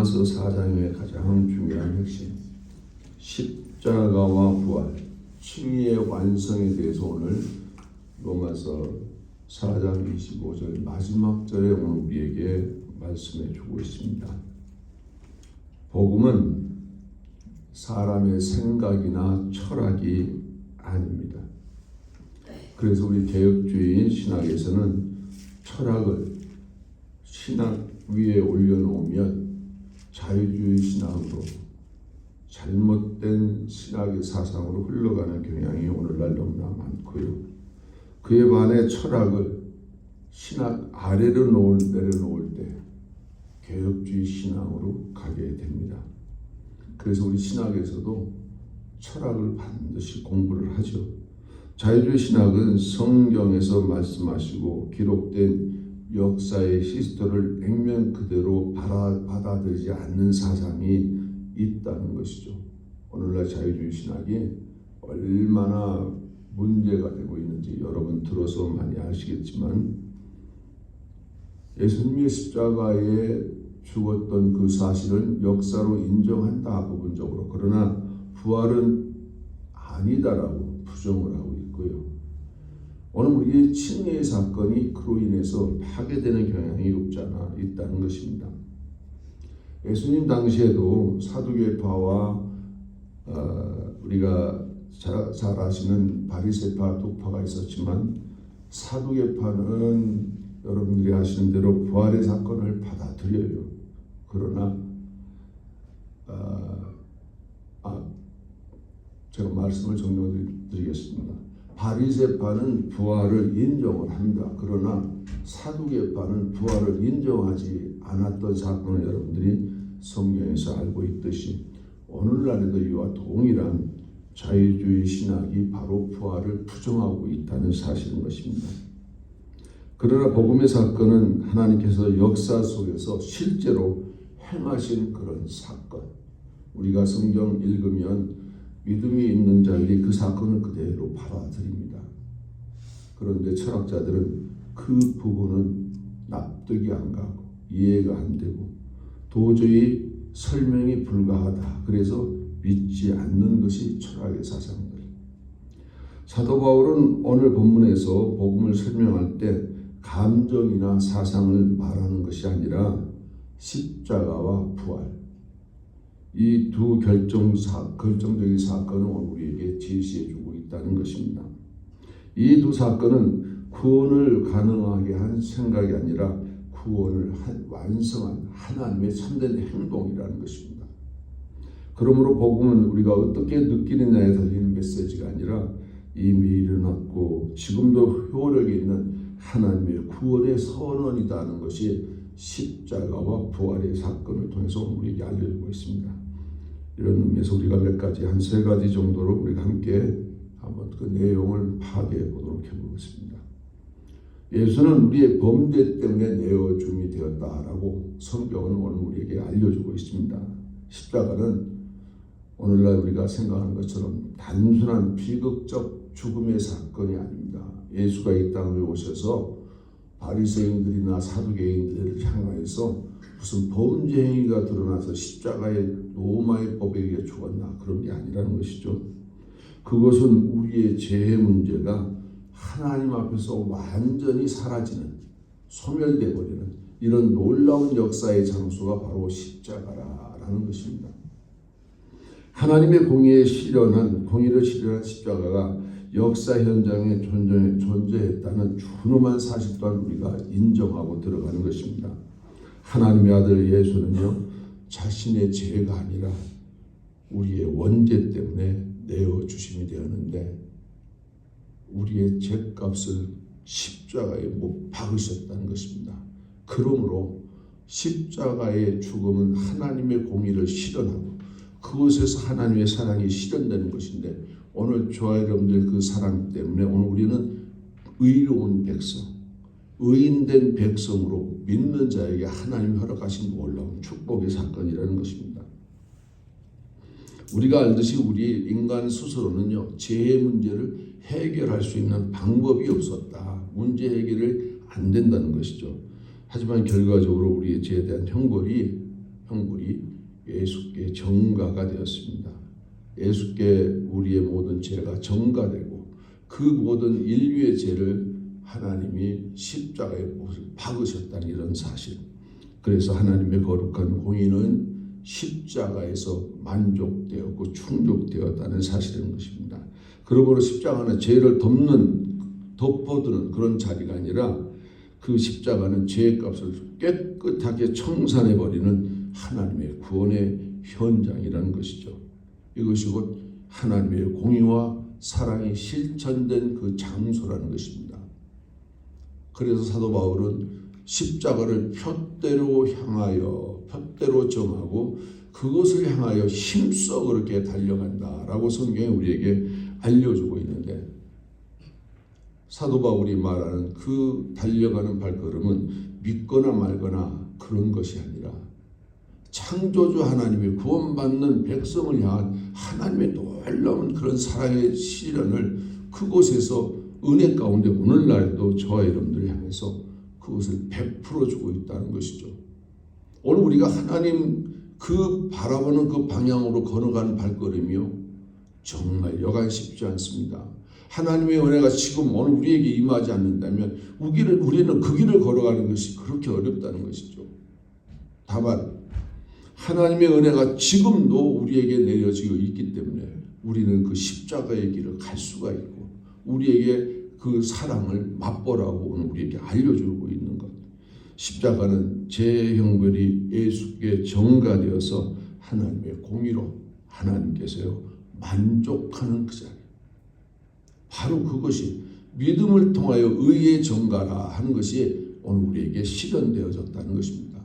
로마서 4장의 가장 중요한 핵심, 십자가와 부활, 칭의의 완성에 대해서 오늘 로마서 4장 25절 마지막 절에 오늘 우리에게 말씀해 주고 있습니다. 복음은 사람의 생각이나 철학이 아닙니다. 그래서 우리 개혁주의인 신학에서는 철학을 신학 위에 올려놓으면 자유주의 신학으로 잘못된 신학의 사상으로 흘러가는 경향이 오늘날 너무나 많고요. 그에 반해 철학을 신학 아래로 내려놓을 때 개혁주의 신앙으로 가게 됩니다. 그래서 우리 신학에서도 철학을 반드시 공부를 하죠. 자유주의 신학은 성경에서 말씀하시고 기록된 역사의 시스토를 액면 그대로 받아들이지 않는 사상이 있다는 것이죠. 오늘날 자유주의 신학이 얼마나 문제가 되고 있는지 여러분 들어서 많이 아시겠지만, 예수님의 십자가에 죽었던 그 사실을 역사로 인정한다 부분적으로, 그러나 부활은 아니다라고 부정을 하고 있고요. 오늘 우리의 칭의의 사건이 그로 인해서 파괴되는 경향이 없지 않아 있다는 것입니다. 예수님 당시에도 사두개파와 우리가 잘 아시는 바리새파, 督파가 있었지만, 사두개파는 여러분들이 아시는 대로 부활의 사건을 받아들여요. 그러나 제가 말씀을 정리드리겠습니다. 바리새파는 부활을 인정을 한다. 그러나 사두개파는 부활을 인정하지 않았던 사건을 여러분들이 성경에서 알고 있듯이, 오늘날에도 이와 동일한 자유주의 신학이 바로 부활을 부정하고 있다는 사실인 것입니다. 그러나 복음의 사건은 하나님께서 역사 속에서 실제로 행하신 그런 사건, 우리가 성경 읽으면 믿음이 있는 자들이 그 사건을 그대로 받아들입니다. 그런데 철학자들은 그 부분은 납득이 안 가고 이해가 안 되고 도저히 설명이 불가하다. 그래서 믿지 않는 것이 철학의 사상들. 사도 바울은 오늘 본문에서 복음을 설명할 때 감정이나 사상을 말하는 것이 아니라 십자가와 부활, 이 두 결정적인 사건을 우리에게 제시해주고 있다는 것입니다. 이 두 사건은 구원을 가능하게 한 생각이 아니라 구원을 완성한 하나님의 참된 행동이라는 것입니다. 그러므로 복음은 우리가 어떻게 느끼느냐에 달리는 메시지가 아니라 이미 일어났고 지금도 효력이 있는 하나님의 구원의 선언이라는 것이 십자가와 부활의 사건을 통해서 우리에게 알려주고 있습니다. 이런 의미에서 우리가 몇 가지, 한 세 가지 정도로 우리가 함께 한번 그 내용을 파악해 보도록 해보겠습니다. 예수는 우리의 범죄 때문에 내어줌이 되었다라고 성경은 오늘 우리에게 알려주고 있습니다. 십자가는 오늘날 우리가 생각하는 것처럼 단순한 비극적 죽음의 사건이 아닙니다. 예수가 이 땅에 오셔서 바리새인들이나 사두개인들을 향하여서 무슨 범죄 행위가 드러나서 십자가에 로마의 법에 의해 죽었나, 그런 게 아니라는 것이죠. 그것은 우리의 죄의 문제가 하나님 앞에서 완전히 사라지는, 소멸되어 버리는 이런 놀라운 역사의 장소가 바로 십자가라는 것입니다. 하나님의 공의를 실현한 십자가가 역사 현장에 존재했다는 준엄한 사실 또한 우리가 인정하고 들어가는 것입니다. 하나님의 아들 예수는요, 자신의 죄가 아니라 우리의 원죄 때문에 내어주심이 되었는데, 우리의 죄값을 십자가에 못 박으셨다는 것입니다. 그러므로 십자가의 죽음은 하나님의 공의를 실현하고 그곳에서 하나님의 사랑이 실현되는 것인데, 오늘 저와 여러분들 그 사랑 때문에 오늘 우리는 의로운 백성, 의인된 백성으로 믿는 자에게 하나님이 허락하신 놀라운 축복의 사건이라는 것입니다. 우리가 알듯이 우리 인간 스스로는요, 죄의 문제를 해결할 수 있는 방법이 없었다. 문제 해결이 안 된다는 것이죠. 하지만 결과적으로 우리의 죄에 대한 형벌이 형벌이 예수께 전가가 되었습니다. 예수께 우리의 모든 죄가 전가되고 그 모든 인류의 죄를 하나님이 십자가에 박으셨다는 이런 사실. 그래서 하나님의 거룩한 공의는 십자가에서 만족되었고 충족되었다는 사실인 것입니다. 그러므로 십자가는 죄를 덮어두는 그런 자리가 아니라 그 십자가는 죄의 값을 깨끗하게 청산해버리는 하나님의 구원의 현장이라는 것이죠. 이것이 곧 하나님의 공의와 사랑이 실천된 그 장소라는 것입니다. 그래서 사도 바울은 십자가를 표대로 향하여 표대로 정하고 그것을 향하여 힘써 그렇게 달려간다라고 성경이 우리에게 알려주고 있는데, 사도 바울이 말하는 그 달려가는 발걸음은 믿거나 말거나 그런 것이 아니라 창조주 하나님이 구원받는 백성을 향한 하나님의 놀라운 그런 사랑의 실현을 그곳에서 은혜 가운데 오늘날도 저와 여러분들을 향해서 그것을 베풀어주고 있다는 것이죠. 오늘 우리가 하나님 그 바라보는 그 방향으로 걸어가는 발걸음이요, 정말 여간 쉽지 않습니다. 하나님의 은혜가 지금 오늘 우리에게 임하지 않는다면 우리는 그 길을 걸어가는 것이 그렇게 어렵다는 것이죠. 다만 하나님의 은혜가 지금도 우리에게 내려지고 있기 때문에 우리는 그 십자가의 길을 갈 수가 있고 우리에게 그 사랑을 맛보라고 오늘 우리에게 알려주고 있는 것. 십자가는 제 형벌이 예수께 전가되어서 하나님의 공의로 하나님께서요 만족하는 그 자리. 바로 그것이 믿음을 통하여 의의 전가라 하는 것이 오늘 우리에게 실현되어졌다는 것입니다.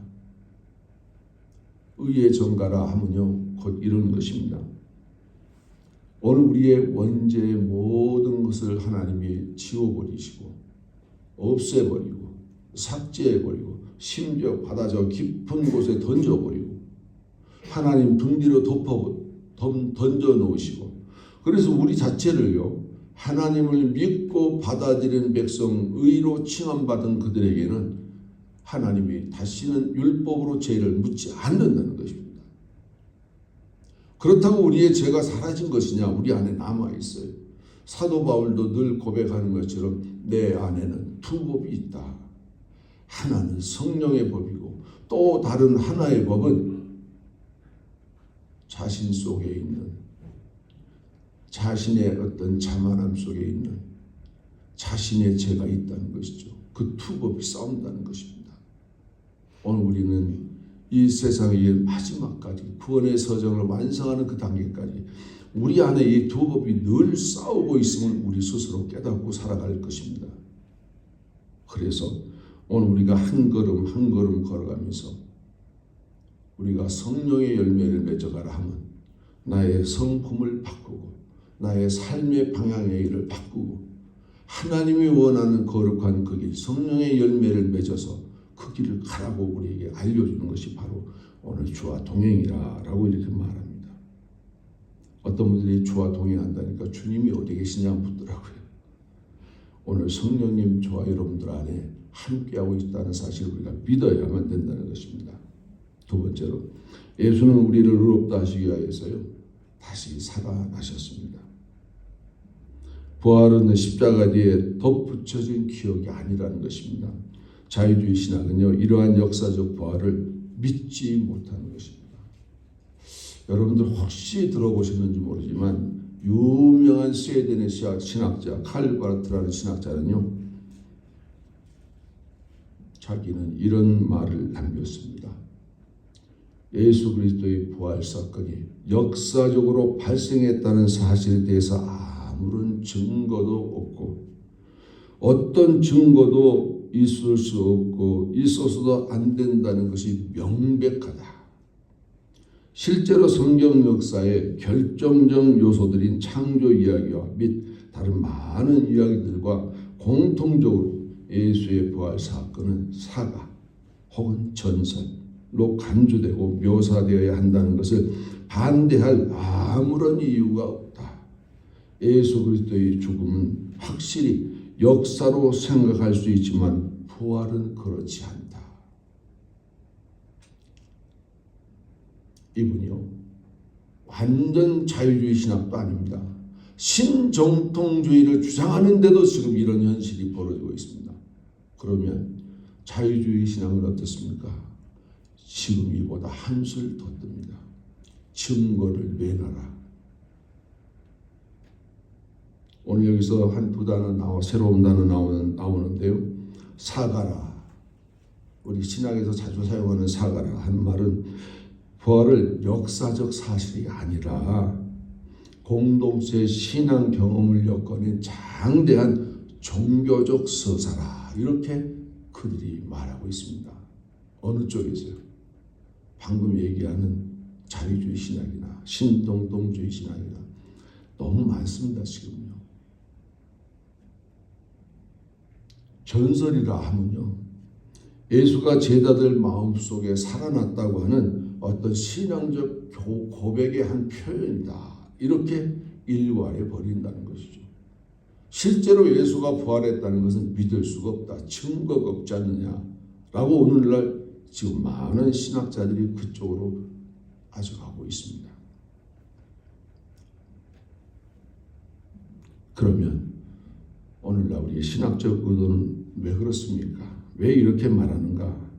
의의 전가라 하면요 곧 이런 것입니다. 오늘 우리의 원죄의 모든 것을 하나님이 지워버리시고 없애버리고 삭제해버리고 심지어 바다 저 깊은 곳에 던져버리고 하나님 등 뒤로 던져놓으시고, 그래서 우리 자체를요 하나님을 믿고 받아들이는 백성, 의로 칭함받은 그들에게는 하나님이 다시는 율법으로 죄를 묻지 않는다는 것입니다. 그렇다고 우리의 죄가 사라진 것이냐? 우리 안에 남아있어요. 사도 바울도 늘 고백하는 것처럼 내 안에는 두 법이 있다. 하나는 성령의 법이고 또 다른 하나의 법은 자신 속에 있는, 자신의 어떤 자만함 속에 있는 자신의 죄가 있다는 것이죠. 그 두 법이 싸운다는 것입니다. 오늘 우리는 이 세상의 마지막까지 구원의 서정을 완성하는 그 단계까지 우리 안에 이 두 법이 늘 싸우고 있음을 우리 스스로 깨닫고 살아갈 것입니다. 그래서 오늘 우리가 한 걸음 한 걸음 걸어가면서 우리가 성령의 열매를 맺어가라 하면 나의 성품을 바꾸고 나의 삶의 방향의 일을 바꾸고 하나님이 원하는 거룩한 그 길, 성령의 열매를 맺어서 그 길을 가라고 우리에게 알려주는 것이 바로 오늘 주와 동행이라고 이렇게 말합니다. 어떤 분들이 주와 동행한다니까 주님이 어디 계시냐 묻더라고요. 오늘 성령님 저와 여러분들 안에 함께하고 있다는 사실을 우리가 믿어야만 된다는 것입니다. 두 번째로 예수는 우리를 의롭다 하시기 위하여서요 다시 살아나셨습니다. 부활은 십자가 뒤에 덧붙여진 기억이 아니라는 것입니다. 자유주의 신학은요 이러한 역사적 부활을 믿지 못하는 것입니다. 여러분들 혹시 들어보셨는지 모르지만 유명한 스웨덴의 신학자 칼 바르트라는 신학자는요 자기는 이런 말을 남겼습니다. 예수 그리스도의 부활 사건이 역사적으로 발생했다는 사실에 대해서 아무런 증거도 없고 어떤 증거도 있을 수 없고 있어서도 안 된다는 것이 명백하다. 실제로 성경 역사의 결정적 요소들인 창조 이야기와 및 다른 많은 이야기들과 공통적으로 예수의 부활 사건은 사가 혹은 전설로 간주되고 묘사되어야 한다는 것을 반대할 아무런 이유가 없다. 예수 그리스도의 죽음은 확실히 역사로 생각할 수 있지만 부활은 그렇지 않다. 이분이요, 완전 자유주의 신학도 아닙니다. 신정통주의를 주장하는데도 지금 이런 현실이 벌어지고 있습니다. 그러면 자유주의 신앙은 어떻습니까? 지금 이보다 한술 더 뜹니다. 증거를 내놔라. 오늘 여기서 한 두 단어 새로운 단어 나오는데요. 사가라. 우리 신학에서 자주 사용하는 사가라 하는 말은 부활을 역사적 사실이 아니라 공동체의 신앙 경험을 엮어낸 장대한 종교적 서사라, 이렇게 그들이 말하고 있습니다. 어느 쪽에서요? 방금 얘기하는 자유주의 신학이나 신동동주의 신학이나 너무 많습니다. 지금요. 전설이라 하면요, 예수가 제자들 마음속에 살아났다고 하는 어떤 신앙적 고백의 한 표현이다, 이렇게 일관해 버린다는 것이죠. 실제로 예수가 부활했다는 것은 믿을 수가 없다, 증거가 없지 않느냐라고 오늘날 지금 많은 신학자들이 그쪽으로 아직하고 있습니다. 그러면 오늘날 우리의 신학적 의도는 왜 그렇습니까? 왜 이렇게 말하는가?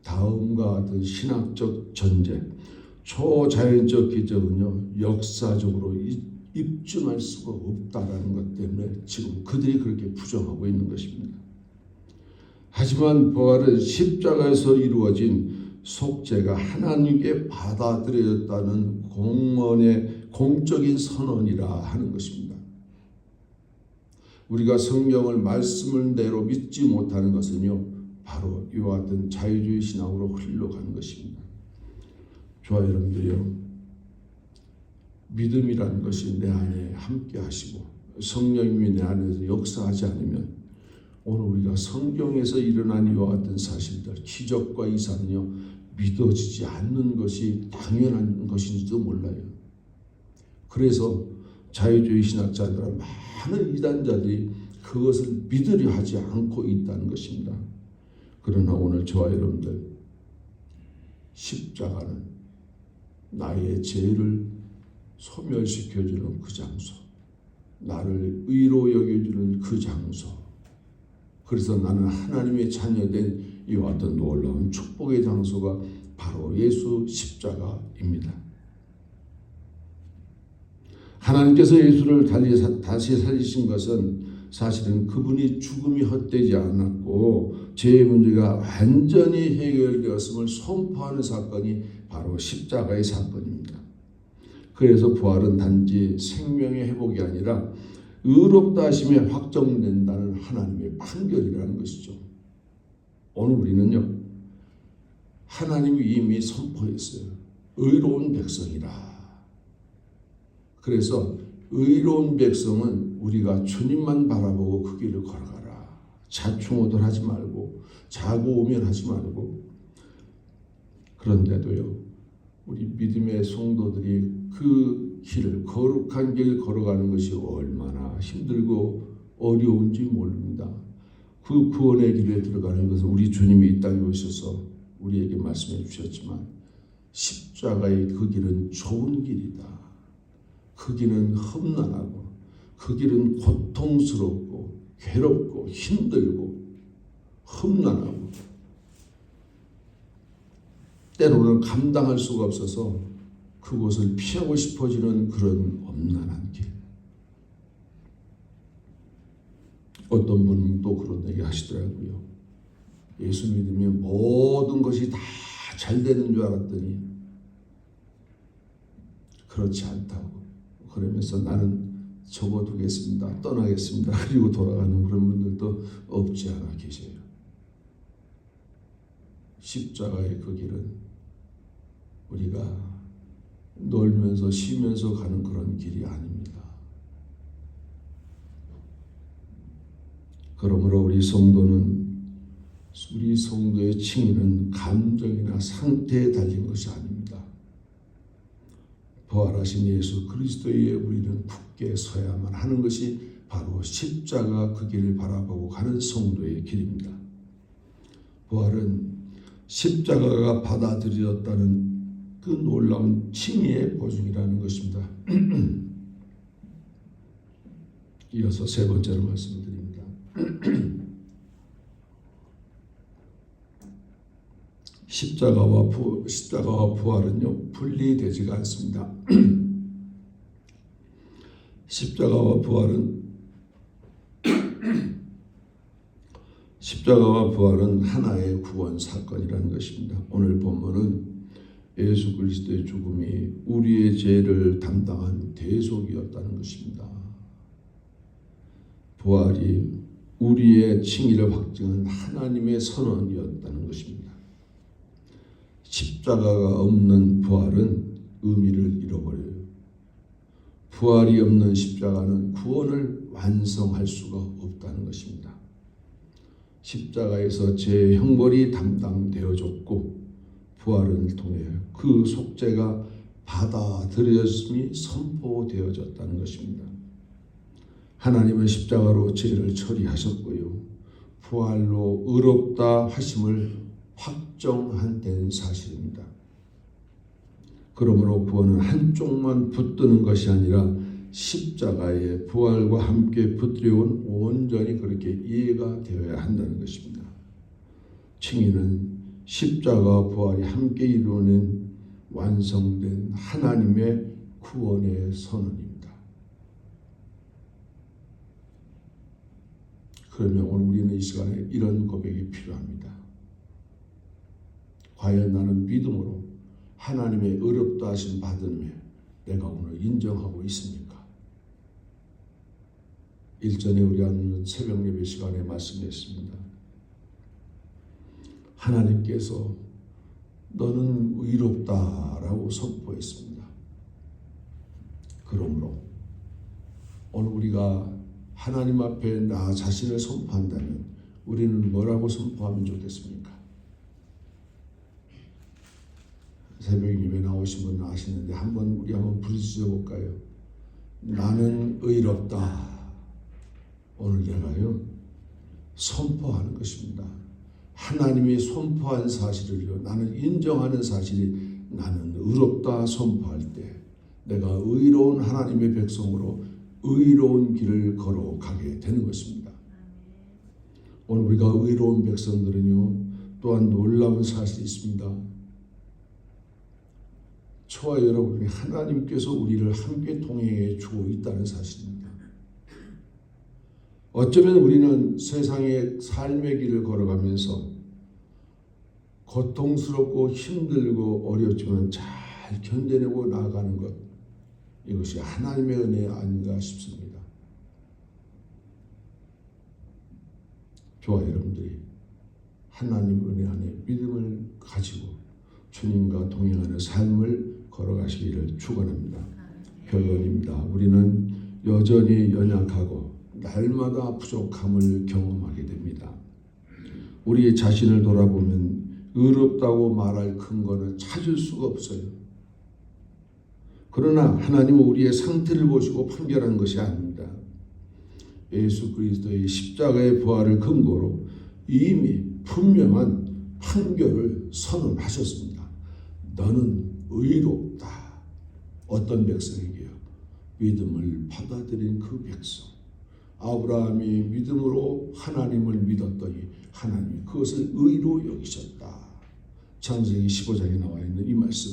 다음과 같은 신학적 전제, 초자연적 기적은요, 역사적으로 입증할 수가 없다라는 것 때문에 지금 그들이 그렇게 부정하고 있는 것입니다. 하지만 부활은 십자가에서 이루어진 속죄가 하나님께 받아들여졌다는 공언의 공적인 선언이라 하는 것입니다. 우리가 성경을 말씀을 대로 믿지 못하는 것은요, 바로 이와 같은 자유주의 신앙으로 흘러가는 것입니다. 저와 여러분들이요, 믿음이라는 것이 내 안에 함께 하시고 성령님이 내 안에서 역사하지 않으면 오늘 우리가 성경에서 일어난 이와 같은 사실들, 기적과 이사는요, 믿어지지 않는 것이 당연한 것인지도 몰라요. 그래서 자유주의 신학자들은 많은 이단자들이 그것을 믿으려 하지 않고 있다는 것입니다. 그러나 오늘 저와 여러분들, 십자가는 나의 죄를 소멸시켜주는 그 장소, 나를 의로 여겨주는 그 장소, 그래서 나는 하나님의 자녀된 이와 같은 놀라운 축복의 장소가 바로 예수 십자가입니다. 하나님께서 예수를 다시 살리신 것은 사실은 그분이 죽음이 헛되지 않았고 죄의 문제가 완전히 해결되었음을 선포하는 사건이 바로 십자가의 사건입니다. 그래서 부활은 단지 생명의 회복이 아니라 의롭다 하심에 확정된다는 하나님의 판결이라는 것이죠. 오늘 우리는요, 하나님이 이미 선포했어요. 의로운 백성이라. 그래서 의로운 백성은 우리가 주님만 바라보고 그 길을 걸어가라. 자충우돌하지 말고 자고우면하지 말고. 그런데도요, 우리 믿음의 성도들이 그 길을, 거룩한 길 걸어가는 것이 얼마나 힘들고 어려운지 모릅니다. 그 구원의 길에 들어가는 것은 우리 주님이 이 땅에 오셔서 우리에게 말씀해 주셨지만 십자가의 그 길은 좋은 길이다. 그 길은 험난하고 그 길은 고통스럽고 괴롭고 힘들고 험난하고 때로는 감당할 수가 없어서 그곳을 피하고 싶어지는 그런 엄난한 길. 어떤 분은 또 그런 얘기 하시더라고요. 예수 믿으면 모든 것이 다 잘 되는 줄 알았더니 그렇지 않다고. 그러면서 나는 접어두겠습니다. 떠나겠습니다. 그리고 돌아가는 그런 분들도 없지 않아 계세요. 십자가의 그 길은 우리가 놀면서 쉬면서 가는 그런 길이 아닙니다. 그러므로 우리 성도의 칭의는 감정이나 상태에 달린 것이 아닙니다. 부활하신 예수 그리스도에 우리는 굳게 서야만 하는 것이 바로 십자가 그 길을 바라보고 가는 성도의 길입니다. 부활은 십자가가 받아들여졌다는 그 놀라운 칭의의 보증이라는 것입니다. 이어서 세 번째로 말씀드립니다. 십자가와 부활은요 분리되지가 않습니다. 십자가와 부활은 하나의 구원 사건이라는 것입니다. 오늘 본문은 예수 그리스도의 죽음이 우리의 죄를 담당한 대속이었다는 것입니다. 부활이 우리의 칭의를 확증한 하나님의 선언이었다는 것입니다. 십자가가 없는 부활은 의미를 잃어버려요. 부활이 없는 십자가는 구원을 완성할 수가 없다는 것입니다. 십자가에서 제 형벌이 담당되어졌고 부활을 통해 그 속죄가 받아들여짐이 선포되어졌다는 것입니다. 하나님은 십자가로 죄를 처리하셨고요. 부활로 의롭다 하심을 확정한 된 사실입니다. 그러므로 구원은 한쪽만 붙드는 것이 아니라 십자가의 부활과 함께 붙들어온 온전히 그렇게 이해가 되어야 한다는 것입니다. 칭의는 십자가와 부활이 함께 이루어낸 완성된 하나님의 구원의 선언입니다. 그러면 오늘 우리는 이 시간에 이런 고백이 필요합니다. 과연 나는 믿음으로 하나님의 의롭다 하심 받음에 내가 오늘 인정하고 있습니까? 일전에 우리 한 새벽 예배 시간에 말씀했습니다. 하나님께서 너는 의롭다라고 선포했습니다. 그러므로 오늘 우리가 하나님 앞에 나 자신을 선포한다면 우리는 뭐라고 선포하면 좋겠습니까? 새벽 예배 나오신 분은 아시는데 우리 한번 부르짖어 볼까요? 나는 의롭다. 오늘 내가요 선포하는 것입니다. 하나님이 선포한 사실을요 나는 인정하는 사실이 나는 의롭다 선포할 때 내가 의로운 하나님의 백성으로 의로운 길을 걸어가게 되는 것입니다. 오늘 우리가 의로운 백성들은요 또한 놀라운 사실이 있습니다. 저와 여러분이 하나님께서 우리를 함께 동행해 주고 있다는 사실입니다. 어쩌면 우리는 세상의 삶의 길을 걸어가면서 고통스럽고 힘들고 어렵지만 잘 견뎌내고 나아가는 것, 이것이 하나님의 은혜 아닌가 싶습니다. 저와 여러분들이 하나님 은혜 안에 믿음을 가지고 주님과 동행하는 삶을 걸어가시기를 축원합니다. 결론입니다. 우리는 여전히 연약하고 날마다 부족함을 경험하게 됩니다. 우리 자신을 돌아보면 의롭다고 말할 근거는 찾을 수가 없어요. 그러나 하나님은 우리의 상태를 보시고 판결한 것이 아닙니다. 예수 그리스도의 십자가의 부활을 근거로 이미 분명한 판결을 선언하셨습니다. 너는 의롭다. 어떤 백성에게요? 믿음을 받아들인 그 백성. 아브라함이 믿음으로 하나님을 믿었더니 하나님이 그것을 의로 여기셨다. 창세기 15장에 나와 있는 이 말씀,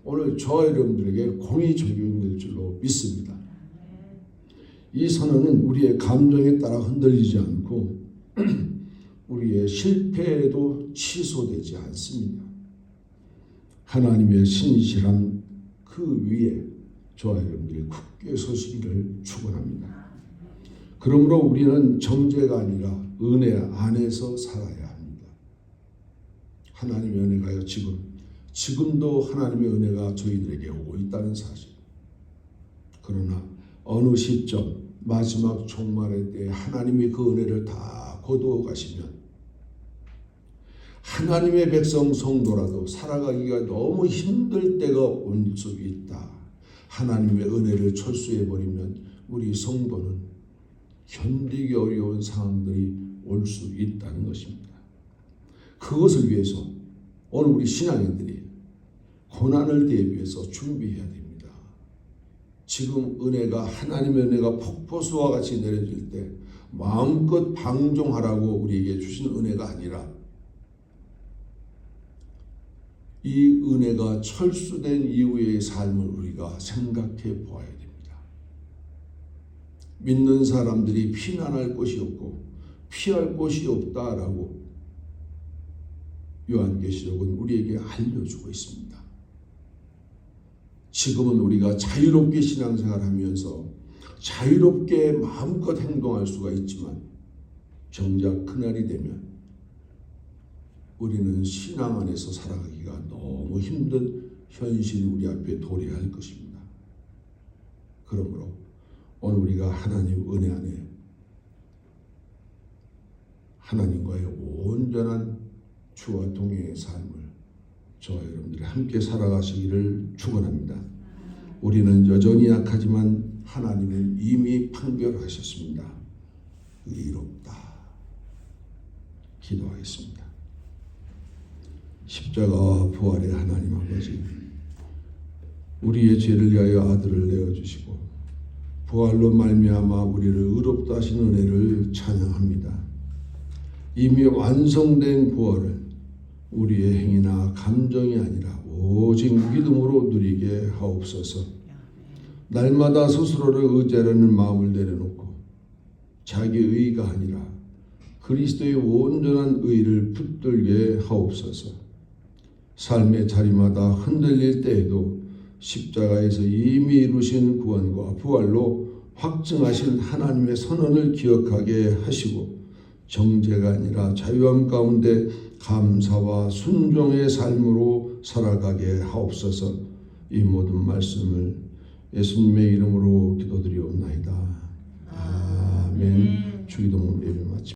오늘 저와 여러분들에게 공의 적용될 줄로 믿습니다. 이 선언은 우리의 감정에 따라 흔들리지 않고 우리의 실패에도 취소되지 않습니다. 하나님의 신실한 그 위에 저와 여러분들이 굳게 서시기를 축원합니다. 그러므로 우리는 정죄가 아니라 은혜 안에서 살아야 합니다. 하나님의 은혜가요 지금도 하나님의 은혜가 저희들에게 오고 있다는 사실. 그러나 어느 시점 마지막 종말의 때 하나님이 그 은혜를 다 거두어 가시면 하나님의 백성 성도라도 살아가기가 너무 힘들 때가 올 수 있다. 하나님의 은혜를 철수해버리면 우리 성도는 견디기 어려운 상황들이 올 수 있다는 것입니다. 그것을 위해서 오늘 우리 신앙인들이 고난을 대비해서 준비해야 됩니다. 지금 은혜가 하나님의 은혜가 폭포수와 같이 내려질 때 마음껏 방종하라고 우리에게 주신 은혜가 아니라 이 은혜가 철수된 이후의 삶을 우리가 생각해 보아야 됩니다. 믿는 사람들이 피난할 곳이 없고 피할 곳이 없다라고 요한계시록은 우리에게 알려주고 있습니다. 지금은 우리가 자유롭게 신앙생활하면서 자유롭게 마음껏 행동할 수가 있지만 정작 그날이 되면 우리는 신앙 안에서 살아가기가 너무 힘든 현실이 우리 앞에 도래할 것입니다. 그러므로 오늘 우리가 하나님 은혜 안에 하나님과의 온전한 주와 동행의 삶을 저와 여러분들이 함께 살아가시기를 축원합니다. 우리는 여전히 약하지만 하나님은 이미 판결하셨습니다. 의롭다. 기도하겠습니다. 십자가와 부활의 하나님 아버지, 우리의 죄를 위하여 아들을 내어주시고 부활로 말미암아 우리를 의롭다 하신 은혜를 찬양합니다. 이미 완성된 부활을 우리의 행위나 감정이 아니라 오직 믿음으로 누리게 하옵소서. 날마다 스스로를 의지하려는 마음을 내려놓고 자기 의가 아니라 그리스도의 온전한 의를 붙들게 하옵소서. 삶의 자리마다 흔들릴 때에도 십자가에서 이미 이루신 구원과 부활로 확증하신 하나님의 선언을 기억하게 하시고 정죄가 아니라 자유함 가운데 감사와 순종의 삶으로 살아가게 하옵소서. 이 모든 말씀을 예수님의 이름으로 기도드리옵나이다. 아멘. 주기도문 예배 마칩니다.